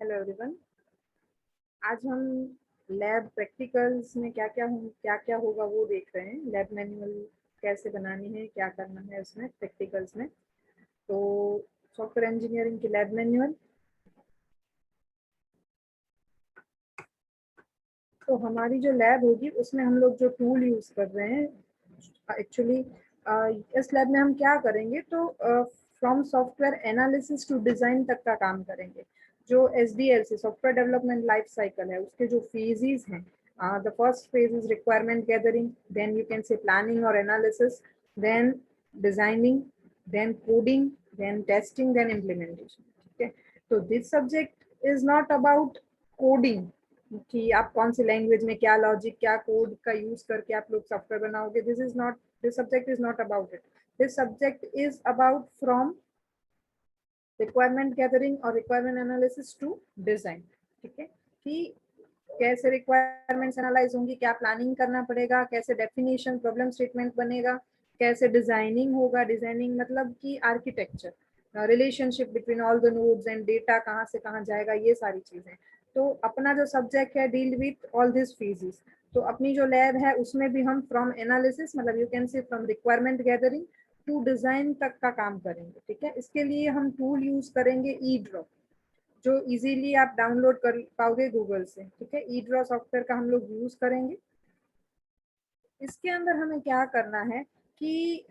Hello everyone. आज हम lab practicals में क्या क्या होगा वो देख रहे हैं। लैब मैनुअल कैसे बनानी है, क्या करना है उसमें प्रैक्टिकल्स में। तो सॉफ्टवेयर इंजीनियरिंग की लैब मैनुअल। तो हमारी जो लैब होगी उसमें हम लोग जो टूल यूज कर रहे हैं एक्चुअली इस लैब में हम क्या करेंगे, तो from software analysis to design तक का काम करेंगे। जो SDLC software development life cycle है उसके जो फेजेस हैं, the first phase is requirement gathering, then you can say planning और analysis, then designing, then coding, then testing, then implementation. ठीक है, तो this subject is not about coding कि आप कौन सी लैंग्वेज में क्या लॉजिक क्या कोड का यूज करके आप लोग सॉफ्टवेयर बनाओगे। This subject is not about it. This subject is about from requirement gathering और रिक्वायरमेंट एनालिसिस टू डिजाइन। ठीक है, कि कैसे रिक्वायरमेंट्स एनालाइज होंगी, क्या प्लानिंग करना पड़ेगा, कैसे डेफिनेशन प्रॉब्लम स्टेटमेंट बनेगा, कैसे डिजाइनिंग होगा। डिजाइनिंग मतलब कि architecture, relationship between all the nodes and data कहाँ से कहाँ जाएगा, ये सारी चीजें। तो अपना जो सब्जेक्ट है deal with all this phases. तो अपनी जो लैब है उसमें भी हम फ्रॉम एनालिसिस मतलब you can say from requirement gathering to design तक का काम करेंगे। ठीक है, इसके लिए हम टूल यूज करेंगे ई ड्रॉ, जो इजीली आप डाउनलोड कर पाओगे गूगल से। ठीक है, ई ड्रॉ सॉफ्टवेयर का हम लोग यूज करेंगे। इसके अंदर हमें क्या करना है कि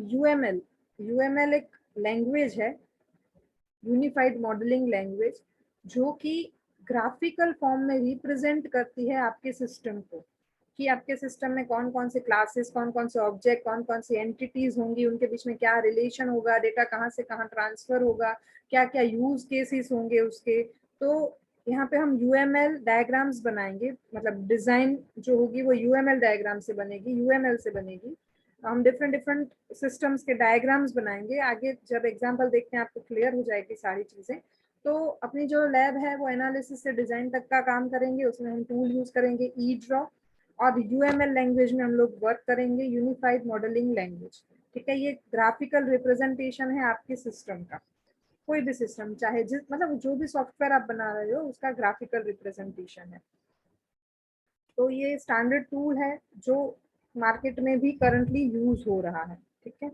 यूएमएल यूएमएल एक लैंग्वेज है, यूनिफाइड मॉडलिंग लैंग्वेज, जो कि ग्राफिकल फॉर्म में रिप्रेजेंट करती है आपके सिस्टम को, कि आपके सिस्टम में कौन कौन से क्लासेस, कौन कौन से ऑब्जेक्ट, कौन कौन सी एंटिटीज होंगी, उनके बीच में क्या रिलेशन होगा, डेटा कहाँ से कहाँ ट्रांसफर होगा, क्या क्या यूज केसेस होंगे उसके। तो यहाँ पे हम यूएमएल डायग्राम्स बनाएंगे, मतलब डिजाइन जो होगी वो यूएमएल डायग्राम से बनेगी, यूएमएल से बनेगी। हम डिफरेंट डिफरेंट सिस्टम्स के डायग्राम्स बनाएंगे। आगे जब एग्जांपल देखते हैं आपको क्लियर हो जाएगी सारी चीजें। तो अपनी जो लैब है वो एनालिसिस से डिजाइन तक का काम करेंगे। उसमें हम टूल यूज करेंगे ई ड्रॉ, और यूएमएल लैंग्वेज में हम लोग वर्क करेंगे, यूनिफाइड मॉडलिंग लैंग्वेज। ठीक है, ये ग्राफिकल रिप्रेजेंटेशन है आपके सिस्टम का। कोई भी सिस्टम चाहे जिस मतलब जो भी सॉफ्टवेयर आप बना रहे हो उसका ग्राफिकल रिप्रेजेंटेशन है। तो ये स्टैंडर्ड टूल है जो मार्केट में भी करंटली यूज हो रहा है। ठीक है,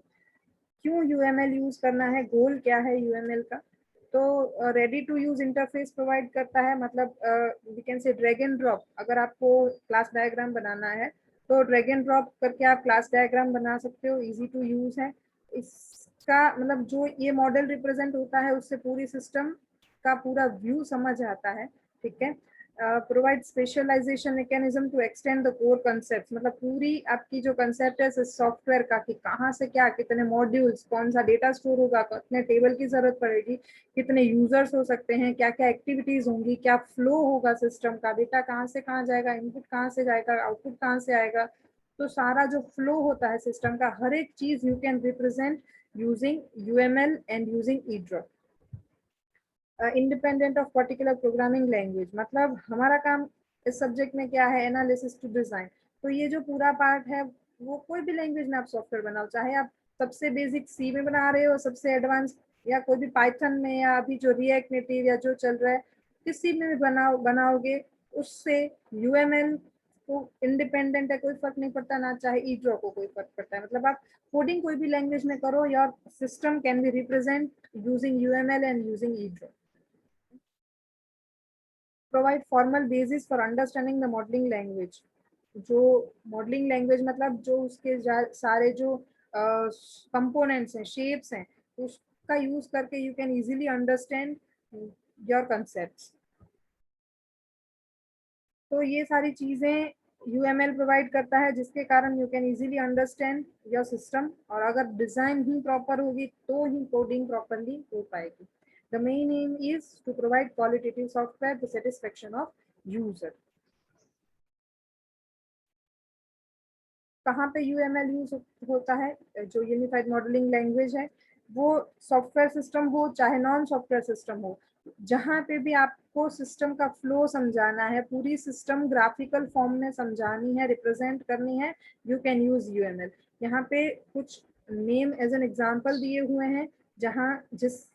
क्यों यूएमएल यूज करना है, गोल क्या है यूएमएल का। तो ready to use interface provide करता है, मतलब we can say drag and drop. अगर आपको क्लास डायग्राम बनाना है तो ड्रैग एंड ड्रॉप करके आप क्लास डायग्राम बना सकते हो, इजी टू यूज है। इसका मतलब जो ये मॉडल रिप्रेजेंट होता है उससे पूरी सिस्टम का पूरा व्यू समझ आता है। ठीक है, provide specialisation mechanism to extend the core concept, मतलब पूरी आपकी जो कंसेप्ट है सॉफ्टवेयर का, कि कहाँ से क्या, कितने मॉड्यूल्स, कौन सा डेटा स्टोर होगा, कितने टेबल की जरूरत पड़ेगी, कितने यूजर्स हो सकते हैं, क्या क्या एक्टिविटीज होंगी, क्या फ्लो होगा सिस्टम का, डेटा कहाँ से कहाँ जाएगा, इनपुट कहाँ से जाएगा, आउटपुट कहाँ से आएगा। तो सारा जो फ्लो होता है सिस्टम का, हर एक चीज you can represent using UML and using E draw. Independent of particular programming language, मतलब हमारा काम इस सब्जेक्ट में क्या है, एनालिसिस टू डिजाइन। तो ये जो पूरा पार्ट है वो कोई भी लैंग्वेज में आप सॉफ्टवेयर बनाओ, चाहे आप सबसे बेसिक सी में बना रहे हो, सबसे एडवांस या कोई भी पाइथन में, या अभी जो रिएक्ट नेटिव या जो चल रहा है किसी में भी बनाओगे उससे यूएमएल को इंडिपेंडेंट है, कोई फर्क नहीं पड़ता ना, चाहे ई ड्रॉ को कोई फर्क पड़ता है। मतलब आप कोडिंग कोई भी लैंग्वेज में करो, your system can be represent using UML and using E draw. Provide formal basis for understanding the modelling language. जो मॉडलिंग लैंग्वेज मतलब जो उसके सारे जो कंपोनेंट्स हैं, शेप्स हैं, उसका यूज करके you can easily understand your concepts. तो ये सारी चीजें यूएमएल प्रोवाइड करता है, जिसके कारण you can easily understand your system. और अगर डिजाइन ही प्रॉपर होगी तो ही कोडिंग प्रॉपरली हो पाएगी। The main aim is to provide qualitative software the satisfaction of user. कहाँ पे यूएमएल यूज होता है, जो यूनिफाइड मॉडलिंग लैंग्वेज है, वो सॉफ्टवेयर सिस्टम हो चाहे नॉन सॉफ्टवेयर सिस्टम हो, जहाँ पे भी आपको सिस्टम का फ्लो समझाना है, पूरी सिस्टम ग्राफिकल फॉर्म में समझानी है, रिप्रेजेंट करनी है, यू कैन यूज यूएमएल। यहाँ पे कुछ नेम एज एन एग्जांपल दिए हुए हैं, जहाँ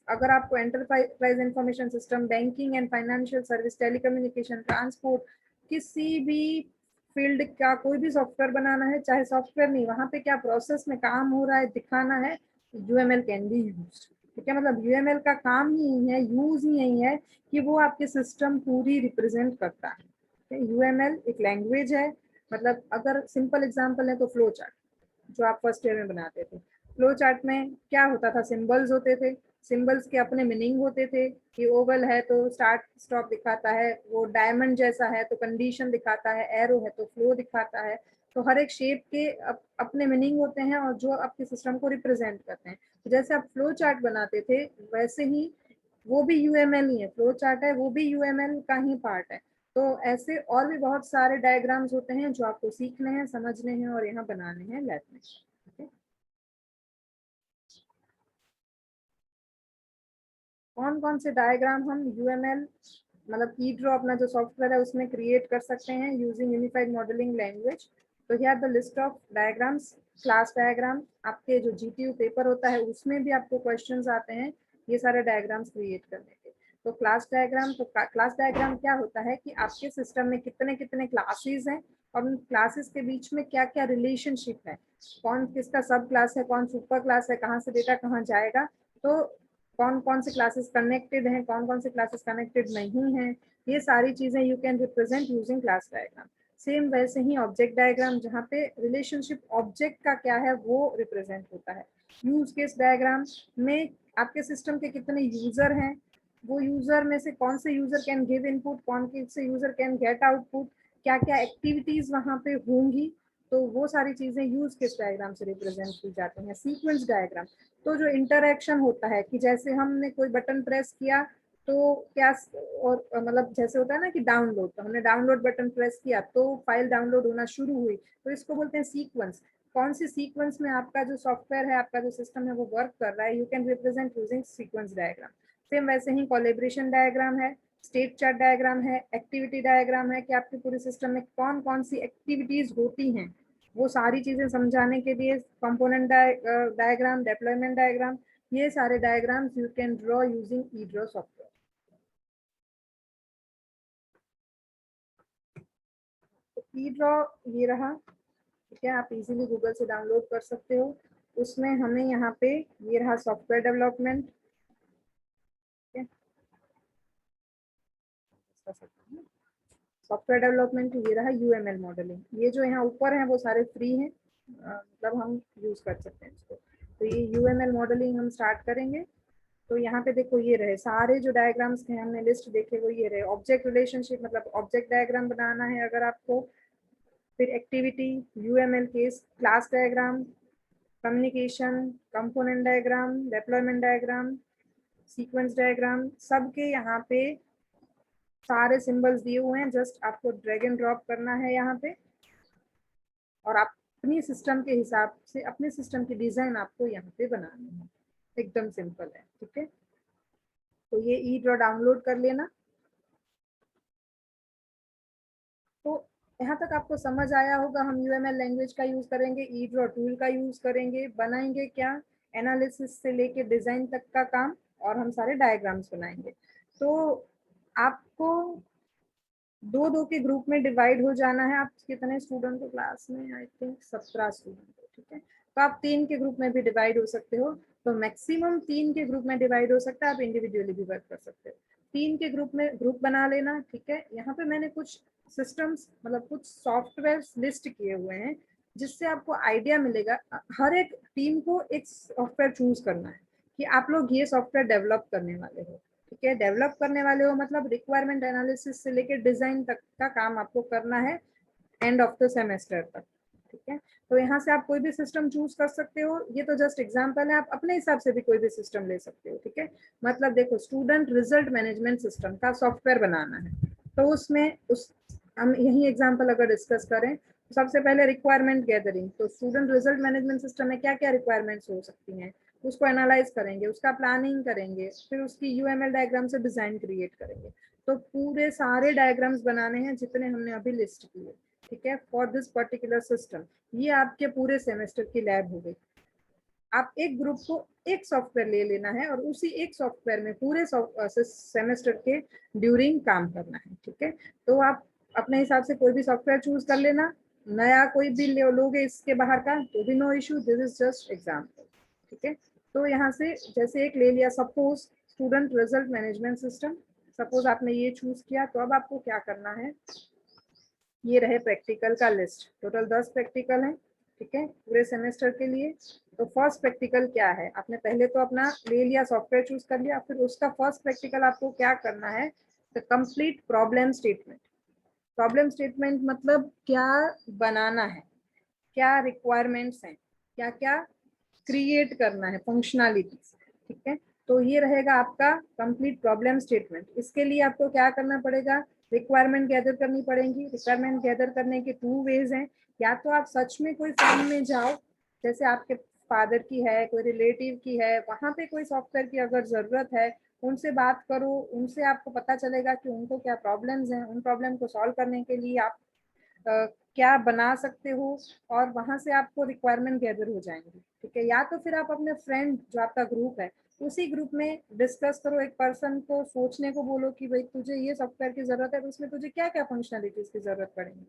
अगर आपको enterprise information system, banking and financial service, telecommunication, transport, किसी भी फील्ड का कोई भी सॉफ्टवेयर बनाना है, चाहे सॉफ्टवेयर नहीं, वहाँ पे क्या प्रोसेस में काम हो रहा है दिखाना है, यूएमएल कैन बी यूज्ड। ठीक है, मतलब यूएमएल का काम ही यही है, यूज ही यही है कि वो आपके सिस्टम पूरी रिप्रेजेंट करता है। यूएमएल एक लैंग्वेज है, मतलब अगर सिंपल एग्जांपल है तो फ्लो चार्ट जो आप फर्स्ट ईयर में बनाते थे, फ्लो चार्ट में क्या होता था, सिंबल्स होते थे, सिंबल्स के अपने मीनिंग होते थे कि ओवल है तो स्टार्ट स्टॉप दिखाता है, वो डायमंड जैसा है तो कंडीशन दिखाता है, एरो है तो फ्लो दिखाता है। तो हर एक शेप के अपने मीनिंग होते हैं और जो आपके सिस्टम को रिप्रेजेंट करते हैं। तो जैसे आप फ्लो चार्ट बनाते थे वैसे ही वो भी यूएमएल ही है, फ्लो चार्ट है वो भी यूएमएल का ही पार्ट है। तो ऐसे और भी बहुत सारे डायग्राम्स होते हैं जो आपको सीखने हैं, समझने हैं और यहाँ बनाने हैं लैब में। कौन कौन से डायग्राम हम यूएमएल मतलब ई ड्रॉ अपना जो सॉफ्टवेयर है उसमें क्रिएट कर सकते हैं यूजिंग यूनिफाइड मॉडलिंग लैंग्वेज। तो here the list of diagrams. Class diagram, आपके जो जीटीयू पेपर होता है उसमें भी आपको क्वेश्चंस आते हैं ये सारे डायग्राम्स क्रिएट करने के। तो क्लास डायग्राम, तो क्लास डायग्राम क्या होता है कि आपके सिस्टम में कितने कितने क्लासेस हैं और उन क्लासेस के बीच में क्या क्या रिलेशनशिप है, कौन किसका सब क्लास है, कौन सुपर क्लास है, कहाँ से डेटा कहाँ जाएगा, तो कौन कौन से क्लासेस कनेक्टेड हैं, कौन कौन से क्लासेस कनेक्टेड नहीं हैं, ये सारी चीजें you can represent using class diagram. Same वैसे ही ऑब्जेक्ट डायग्राम, जहाँ पे रिलेशनशिप ऑब्जेक्ट का क्या है वो रिप्रेजेंट होता है। यूज केस डायग्राम में आपके सिस्टम के कितने यूजर हैं, वो यूजर में से कौन से यूजर कैन गिव इनपुट, कौन से यूजर कैन गेट आउटपुट, क्या क्या एक्टिविटीज वहां पे होंगी, तो वो सारी चीजें यूज केस डायग्राम से रिप्रेजेंट की जाती हैं। सीक्वेंस डायग्राम, तो जो इंटरैक्शन होता है कि जैसे हमने कोई बटन प्रेस किया तो क्या, और मतलब जैसे होता है ना कि डाउनलोड, तो हमने डाउनलोड बटन प्रेस किया तो फाइल डाउनलोड होना शुरू हुई, तो इसको बोलते हैं सीक्वेंस। कौन सी सीक्वेंस में आपका जो सॉफ्टवेयर है, आपका जो सिस्टम है वो वर्क कर रहा है, you can represent using sequence diagram. Same वैसे ही कोलेब्रेशन डायग्राम है, स्टेट चार्ट डायग्राम है, एक्टिविटी डायग्राम है कि आपके पूरे सिस्टम में कौन कौन सी एक्टिविटीज होती हैं, वो सारी चीजें समझाने के लिए कंपोनेंट डायग्राम, डिप्लॉयमेंट डायग्राम, ये सारे diagrams you can draw using E draw software. E draw ये रहा, ठीक है, आप इजीली गूगल से डाउनलोड कर सकते हो। उसमें हमें यहाँ पे ये रहा सॉफ्टवेयर डेवलपमेंट, सॉफ्टवेयर डेवलपमेंट ये रहा यूएमएल मॉडलिंग, ये जो यहाँ ऊपर है वो सारे फ्री हैं, मतलब हम यूज कर सकते हैं इसको। तो ये यूएमएल मॉडलिंग हम स्टार्ट करेंगे। तो यहाँ पे देखो ये रहे सारे जो डायग्राम्स थे हमने लिस्ट देखे वो ये रहे। ऑब्जेक्ट रिलेशनशिप मतलब ऑब्जेक्ट डायग्राम बनाना है अगर आपको, फिर activity, UML case, class diagram, communication, component diagram, deployment diagram, sequence diagram, सबके यहाँ पे सारे सिंबल्स दिए हुए हैं, जस्ट आपको ड्रैग एंड ड्रॉप करना है यहाँ पे और आप अपनी सिस्टम के हिसाब से अपने सिस्टम की डिजाइन आपको यहाँ पे बनानी है। एकदम सिंपल है, ठीक है। तो ये ई ड्रॉ डाउनलोड कर लेना। तो यहाँ तक आपको समझ आया होगा, हम यूएमएल लैंग्वेज का यूज करेंगे, ई ड्रॉ टूल का यूज करेंगे, बनाएंगे क्या, एनालिसिस से लेके डिजाइन तक का काम, और हम सारे डायग्राम्स बनाएंगे। तो आपको दो दो के ग्रुप में डिवाइड हो जाना है। आप कितने स्टूडेंट हो क्लास में, आई थिंक 17 स्टूडेंट हो, ठीक है। तो आप 3 के ग्रुप में भी डिवाइड हो सकते हो, तो मैक्सिमम 3 के ग्रुप में डिवाइड हो सकता है, आप इंडिविजुअली भी वर्क कर सकते हो। 3 के ग्रुप में ग्रुप बना लेना, ठीक है। यहाँ पे मैंने कुछ सिस्टम्स मतलब कुछ सॉफ्टवेयर लिस्ट किए हुए हैं जिससे आपको आइडिया मिलेगा। हर एक टीम को एक सॉफ्टवेयर चूज करना है कि आप लोग ये सॉफ्टवेयर डेवलप करने वाले हो, ठीक है। डेवलप करने वाले हो मतलब रिक्वायरमेंट एनालिसिस से लेकर डिजाइन तक का काम आपको करना है एंड ऑफ द सेमेस्टर तक, ठीक है। तो यहाँ से आप कोई भी सिस्टम चूज कर सकते हो, ये तो जस्ट एग्जांपल है, आप अपने हिसाब से भी कोई भी सिस्टम ले सकते हो, ठीक है। मतलब देखो स्टूडेंट रिजल्ट मैनेजमेंट सिस्टम का सॉफ्टवेयर बनाना है, तो उसमें उस हम यही एग्जाम्पल अगर डिस्कस करें तो सबसे पहले रिक्वायरमेंट गैदरिंग, तो स्टूडेंट रिजल्ट मैनेजमेंट सिस्टम में क्या क्या रिक्वायरमेंट्स हो सकती हैं उसको एनालाइज करेंगे, उसका प्लानिंग करेंगे, फिर उसकी यूएमएल डायग्राम से डिजाइन क्रिएट करेंगे। तो पूरे सारे डायग्राम्स बनाने हैं जितने हमने अभी लिस्ट किए, ठीक है, फॉर दिस पर्टिकुलर सिस्टम। ये आपके पूरे सेमेस्टर की लैब हो गई। आप एक ग्रुप को एक सॉफ्टवेयर ले लेना है और उसी एक सॉफ्टवेयर में पूरे सेमेस्टर के ड्यूरिंग काम करना है, ठीक है। तो आप अपने हिसाब से कोई भी सॉफ्टवेयर चूज कर लेना, नया कोई भी लोगे इसके बाहर का तो भी no issue, this is just example, ठीक है। तो यहाँ से जैसे एक ले लिया, suppose student result management system, suppose आपने ये चूज किया, तो अब आपको क्या करना है, ये रहे प्रैक्टिकल का लिस्ट, टोटल 10 प्रैक्टिकल है, ठीक है, पूरे सेमेस्टर के लिए। तो फर्स्ट प्रैक्टिकल क्या है, आपने पहले तो अपना ले लिया, सॉफ्टवेयर चूज कर लिया, फिर उसका फर्स्ट प्रैक्टिकल आपको क्या करना है, the complete problem statement. Problem statement मतलब क्या बनाना है, क्या रिक्वायरमेंट्स हैं, क्या क्या क्रिएट करना है, फंक्शनैलिटीज, ठीक है। तो ये रहेगा आपका कंप्लीट प्रॉब्लम स्टेटमेंट। इसके लिए आपको क्या करना पड़ेगा, रिक्वायरमेंट गैदर करनी पड़ेगी। रिक्वायरमेंट गैदर करने के 2 वेज हैं, या तो आप सच में कोई फॉर्म में जाओ, जैसे आपके फादर की है, कोई रिलेटिव की है, वहां पे कोई सॉफ्टवेयर की अगर जरूरत है, उनसे बात करो, उनसे आपको पता चलेगा कि उनको क्या प्रॉब्लम्स हैं, उन प्रॉब्लम को सॉल्व करने के लिए आप क्या बना सकते हो, और वहां से आपको रिक्वायरमेंट गैदर हो जाएंगी, ठीक है। या तो फिर आप अपने फ्रेंड, जो आपका ग्रुप है, उसी ग्रुप में डिस्कस करो, एक पर्सन को सोचने को बोलो कि भाई तुझे ये सॉफ्टवेयर की जरूरत है, तो उसमें तुझे क्या क्या फंक्शनलिटीज की जरूरत पड़ेगी,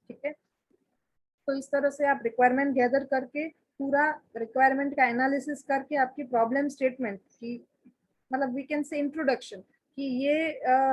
ठीक है। तो इस तरह से आप रिक्वायरमेंट गैदर करके, पूरा रिक्वायरमेंट का एनालिसिस करके, आपकी प्रॉब्लम स्टेटमेंट की, मतलब वी कैन से इंट्रोडक्शन, कि ये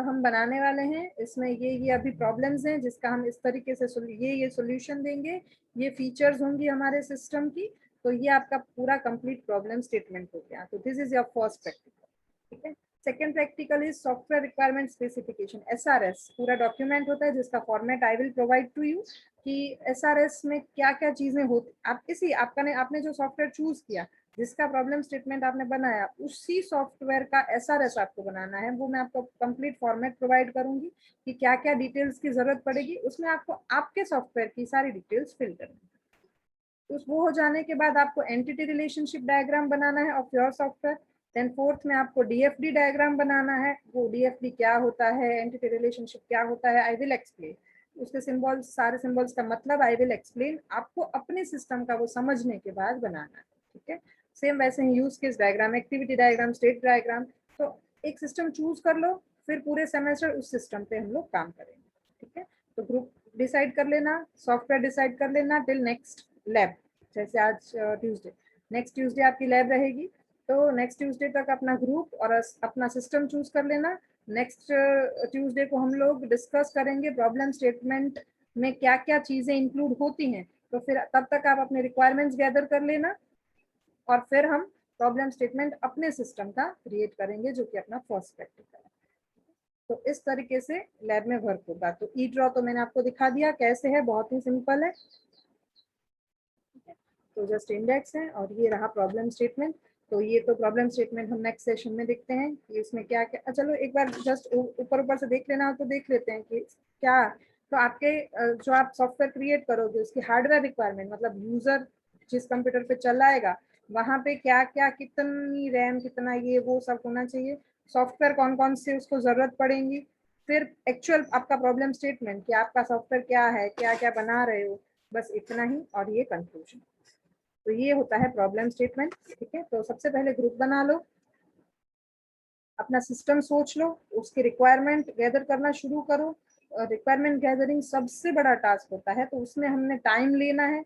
हम बनाने वाले हैं, इसमें ये अभी प्रॉब्लम्स हैं, जिसका हम इस तरीके से ये सोल्यूशन देंगे, ये फीचर्स होंगी हमारे सिस्टम की। तो ये आपका पूरा कंप्लीट प्रॉब्लम स्टेटमेंट हो गया। तो this is your first practical, ठीक है। Second practical is software requirement specification, SRS. पूरा डॉक्यूमेंट होता है जिसका format I will provide to you, कि एसआरएस में क्या क्या चीजें होती, आप इसी आपने जो सॉफ्टवेयर चूज किया, जिसका प्रॉब्लम स्टेटमेंट आपने बनाया, उसी सॉफ्टवेयर का एसआरएस आपको बनाना है। वो मैं आपको कंप्लीट फॉर्मेट प्रोवाइड करूंगी कि क्या क्या डिटेल्स की जरूरत पड़ेगी, उसमें आपको आपके सॉफ्टवेयर की सारी डिटेल्स फिल करनी है। तो वो हो जाने के बाद आपको एंटिटी रिलेशनशिप डायग्राम बनाना है of your software. Then fourth में आपको डीएफडी डायग्राम बनाना है। वो डीएफडी क्या होता है, एंटिटी रिलेशनशिप क्या होता है, आई विल एक्सप्लेन। उसके सिंबल्स, सारे सिंबल्स का मतलब आई विल एक्सप्लेन, आपको अपने सिस्टम का वो समझने के बाद बनाना है, ठीक है। सेम वैसे ही use case diagram, activity diagram, state diagram. तो एक सिस्टम चूज कर लो, फिर पूरे सेमेस्टर उस सिस्टम पे हम लोग काम करेंगे, ठीक है। तो ग्रुप डिसाइड कर लेना, सॉफ्टवेयर डिसाइड कर लेना, टिल नेक्स्ट लैब। जैसे आज ट्यूसडे, नेक्स्ट ट्यूसडे आपकी लैब रहेगी, तो नेक्स्ट ट्यूसडे तक अपना ग्रुप और अपना सिस्टम चूज कर लेना। नेक्स्ट ट्यूसडे को हम लोग डिस्कस करेंगे प्रॉब्लम स्टेटमेंट में क्या क्या चीजें इंक्लूड होती हैं। तो फिर तब तक आप अपने रिक्वायरमेंट्स गैदर कर लेना, और फिर हम प्रॉब्लम स्टेटमेंट अपने सिस्टम का क्रिएट करेंगे, जो कि अपना फर्स्ट प्रैक्टिकल है। तो इस तरीके से लैब में वर्क होगा। तो ई ड्रॉ तो मैंने आपको दिखा दिया कैसे है, बहुत ही सिंपल है। तो जस्ट इंडेक्स है, और ये रहा प्रॉब्लम स्टेटमेंट। तो ये तो प्रॉब्लम स्टेटमेंट हम नेक्स्ट सेशन में देखते हैं कि इसमें क्या क्या, चलो एक बार जस्ट ऊपर ऊपर से देख लेना हो तो देख लेते हैं कि क्या। तो आपके जो आप सॉफ्टवेयर क्रिएट करोगे, उसकी हार्डवेयर रिक्वायरमेंट, मतलब यूजर जिस कंप्यूटर पे चलाएगा, वहां पे क्या क्या, कितनी रैम, कितना ये वो सब होना चाहिए, सॉफ्टवेयर कौन कौन से उसको जरूरत पड़ेगी, फिर एक्चुअल आपका प्रॉब्लम स्टेटमेंट कि आपका सॉफ्टवेयर क्या है, क्या क्या बना रहे हो, बस इतना ही, और ये कंक्लूजन। तो ये होता है प्रॉब्लम स्टेटमेंट, ठीक है। तो सबसे पहले ग्रुप बना लो, अपना सिस्टम सोच लो, उसके रिक्वायरमेंट गैदर करना शुरू करो। रिक्वायरमेंट गैदरिंग सबसे बड़ा टास्क होता है, तो उसमें हमने टाइम लेना है,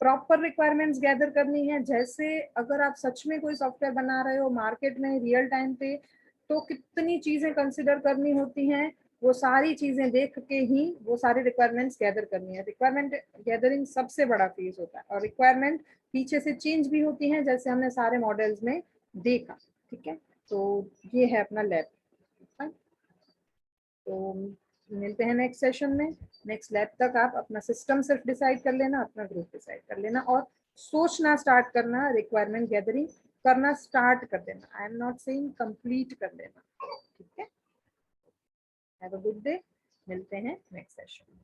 प्रॉपर रिक्वायरमेंट्स गैदर करनी है। जैसे अगर आप सच में कोई सॉफ्टवेयर बना रहे हो मार्केट में रियल टाइम पे, तो कितनी चीजें कंसिडर करनी होती हैं, वो सारी चीजें देख के ही वो सारी रिक्वायरमेंट्स गैदर करनी है। रिक्वायरमेंट गैदरिंग सबसे बड़ा फेज होता है, और रिक्वायरमेंट पीछे से चेंज भी होती हैं, जैसे हमने सारे मॉडल्स में देखा, ठीक है। तो ये है अपना लैब। तो मिलते हैं नेक्स्ट सेशन में। नेक्स्ट लैब तक आप अपना सिस्टम सिर्फ डिसाइड कर लेना, अपना ग्रुप डिसाइड कर लेना, और सोचना स्टार्ट करना, रिक्वायरमेंट गैदरिंग करना स्टार्ट कर देना। I am not saying complete कर लेना, ठीक है। हैव अ गुड डे, मिलते हैं नेक्स्ट सेशन में।